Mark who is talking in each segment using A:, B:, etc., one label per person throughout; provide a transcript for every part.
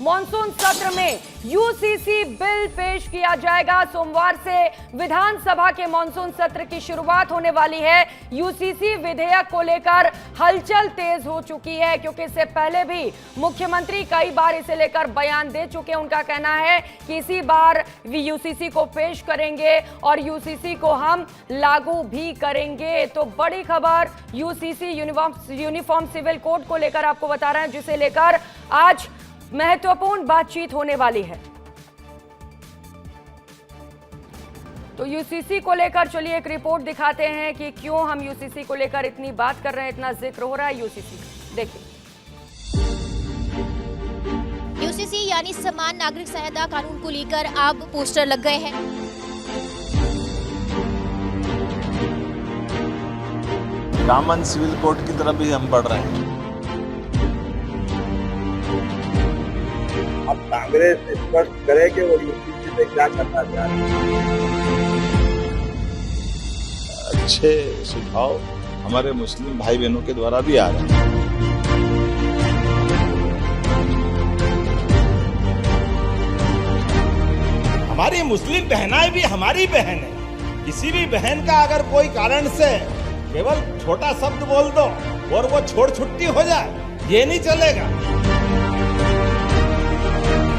A: Monsoon सत्र में UCC bill पेश किया जाएगा। सोमवार से विधानसभा के मॉनसून सत्र की शुरुआत होने वाली है। यूसीसी विधेयक को लेकर हलचल तेज हो चुकी है, क्योंकि इससे पहले भी मुख्यमंत्री कई बार इसे लेकर बयान दे चुके हैं। उनका कहना है कि इसी बार यूसीसी को पेश करेंगे और यूसीसी को हम लागू भी करेंगे। तो बड़ी खबर यूसीसी यूनिफॉर्म सिविल कोड को लेकर आपको बता रहे हैं, जिसे लेकर आज महत्वपूर्ण बातचीत होने वाली है। तो यूसीसी को लेकर चलिए एक रिपोर्ट दिखाते हैं कि क्यों हम यूसीसी को लेकर इतनी बात कर रहे हैं, इतना जिक्र हो रहा है यूसीसी का। देखिए,
B: यूसीसी यानी समान नागरिक संहिता कानून को लेकर अब पोस्टर लग गए हैं।
C: कॉमन सिविल कोड की तरफ भी हम बढ़ रहे हैं।
D: अब कांग्रेस स्पष्ट करे कि वो यूसीसी से क्या करना चाहती है।
C: अच्छे सुझाव हमारे मुस्लिम भाई बहनों के द्वारा भी आ रहे हैं।
E: हमारी मुस्लिम बहनाएं भी हमारी बहन है। किसी भी बहन का अगर कोई कारण से केवल छोटा शब्द बोल दो और वो छोड़ छुट्टी हो जाए, ये नहीं चलेगा।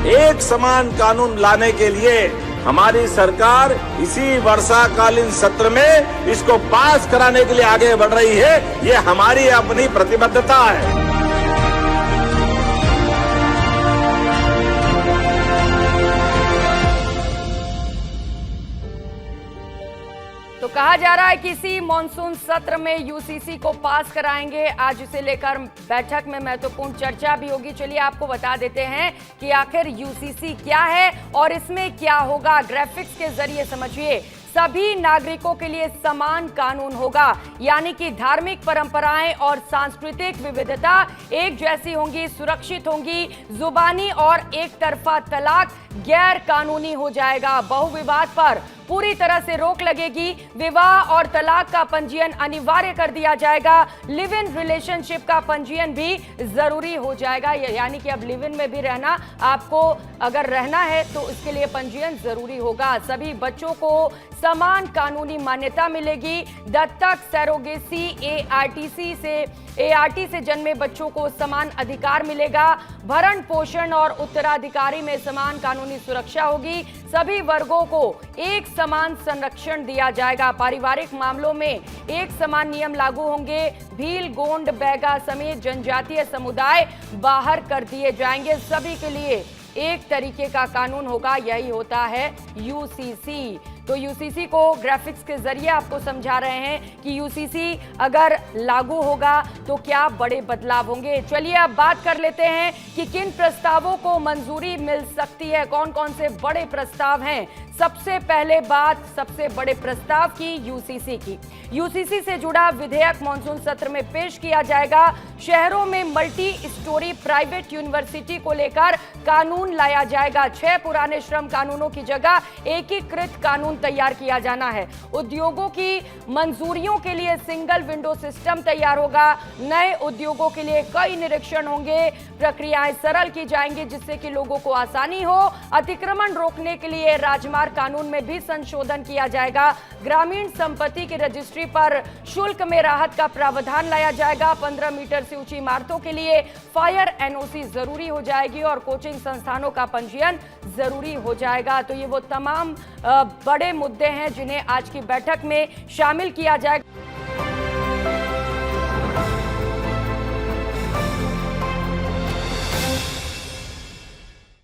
F: एक समान कानून लाने के लिए हमारी सरकार इसी वर्षाकालीन सत्र में इसको पास कराने के लिए आगे बढ़ रही है। ये हमारी अपनी प्रतिबद्धता है।
A: तो कहा जा रहा है कि इसी मॉनसून सत्र में यूसीसी को पास कराएंगे। आज इसे लेकर बैठक में महत्वपूर्ण चर्चा भी होगी। चलिए आपको बता देते हैं कि आखिर यूसीसी क्या है और इसमें क्या होगा। ग्राफिक्स के जरिए समझिए। सभी नागरिकों के लिए समान कानून होगा, यानी कि धार्मिक परंपराएं और सांस्कृतिक विविधता एक जैसी होंगी, सुरक्षित होंगी। जुबानी और एक तरफा तलाक गैर कानूनी हो जाएगा। बहुविवाद पर पूरी तरह से रोक लगेगी। विवाह और तलाक का पंजीयन अनिवार्य कर दिया जाएगा। लिव इन रिलेशनशिप का पंजीयन भी जरूरी हो जाएगा, यानी कि अब लिव इन में भी रहना, आपको अगर रहना है तो इसके लिए पंजीयन जरूरी होगा। सभी बच्चों को समान कानूनी मान्यता मिलेगी। दत्तक, सैरोगेसी, एआरटी से जन्मे बच्चों को समान अधिकार मिलेगा। भरण पोषण और उत्तराधिकारी में समान कानूनी सुरक्षा होगी। सभी वर्गों को एक समान संरक्षण दिया जाएगा। पारिवारिक मामलों में एक समान नियम लागू होंगे। भील, गोंड, बैगा समेत जनजातीय समुदाय बाहर कर दिए जाएंगे। सभी के लिए एक तरीके का कानून होगा। यही होता है यूसीसी। तो यूसीसी को ग्राफिक्स के जरिए आपको समझा रहे हैं कि यूसीसी अगर लागू होगा तो क्या बड़े बदलाव होंगे। चलिए अब बात कर लेते हैं कि किन प्रस्तावों को मंजूरी मिल सकती है, कौन कौन से बड़े प्रस्ताव हैं। सबसे पहले बात सबसे बड़े प्रस्ताव की यूसीसी की। यूसीसी से जुड़ा विधेयक मॉनसून सत्र में पेश किया जाएगा। शहरों में मल्टी स्टोरी प्राइवेट यूनिवर्सिटी को लेकर कानून लाया जाएगा। 6 पुराने श्रम कानूनों की जगह एकीकृत कानून तैयार किया जाना है। उद्योगों की मंजूरियों के लिए सिंगल विंडो सिस्टम तैयार होगा। नए उद्योगों के लिए कई निरीक्षण होंगे। प्रक्रियाएं सरल की जाएंगी, जिससे कि लोगों को आसानी हो। अतिक्रमण रोकने के लिए राजमार्ग कानून में भी संशोधन किया जाएगा। ग्रामीण संपत्ति की रजिस्ट्री पर शुल्क में राहत का प्रावधान लाया जाएगा। 15 मीटर से ऊंची इमारतों के लिए फायर एनओसी जरूरी हो जाएगी और कोचिंग संस्थानों का पंजीयन जरूरी हो जाएगा। तो ये वो तमाम बड़े मुद्दे हैं जिन्हें आज की बैठक में शामिल किया जाएगा।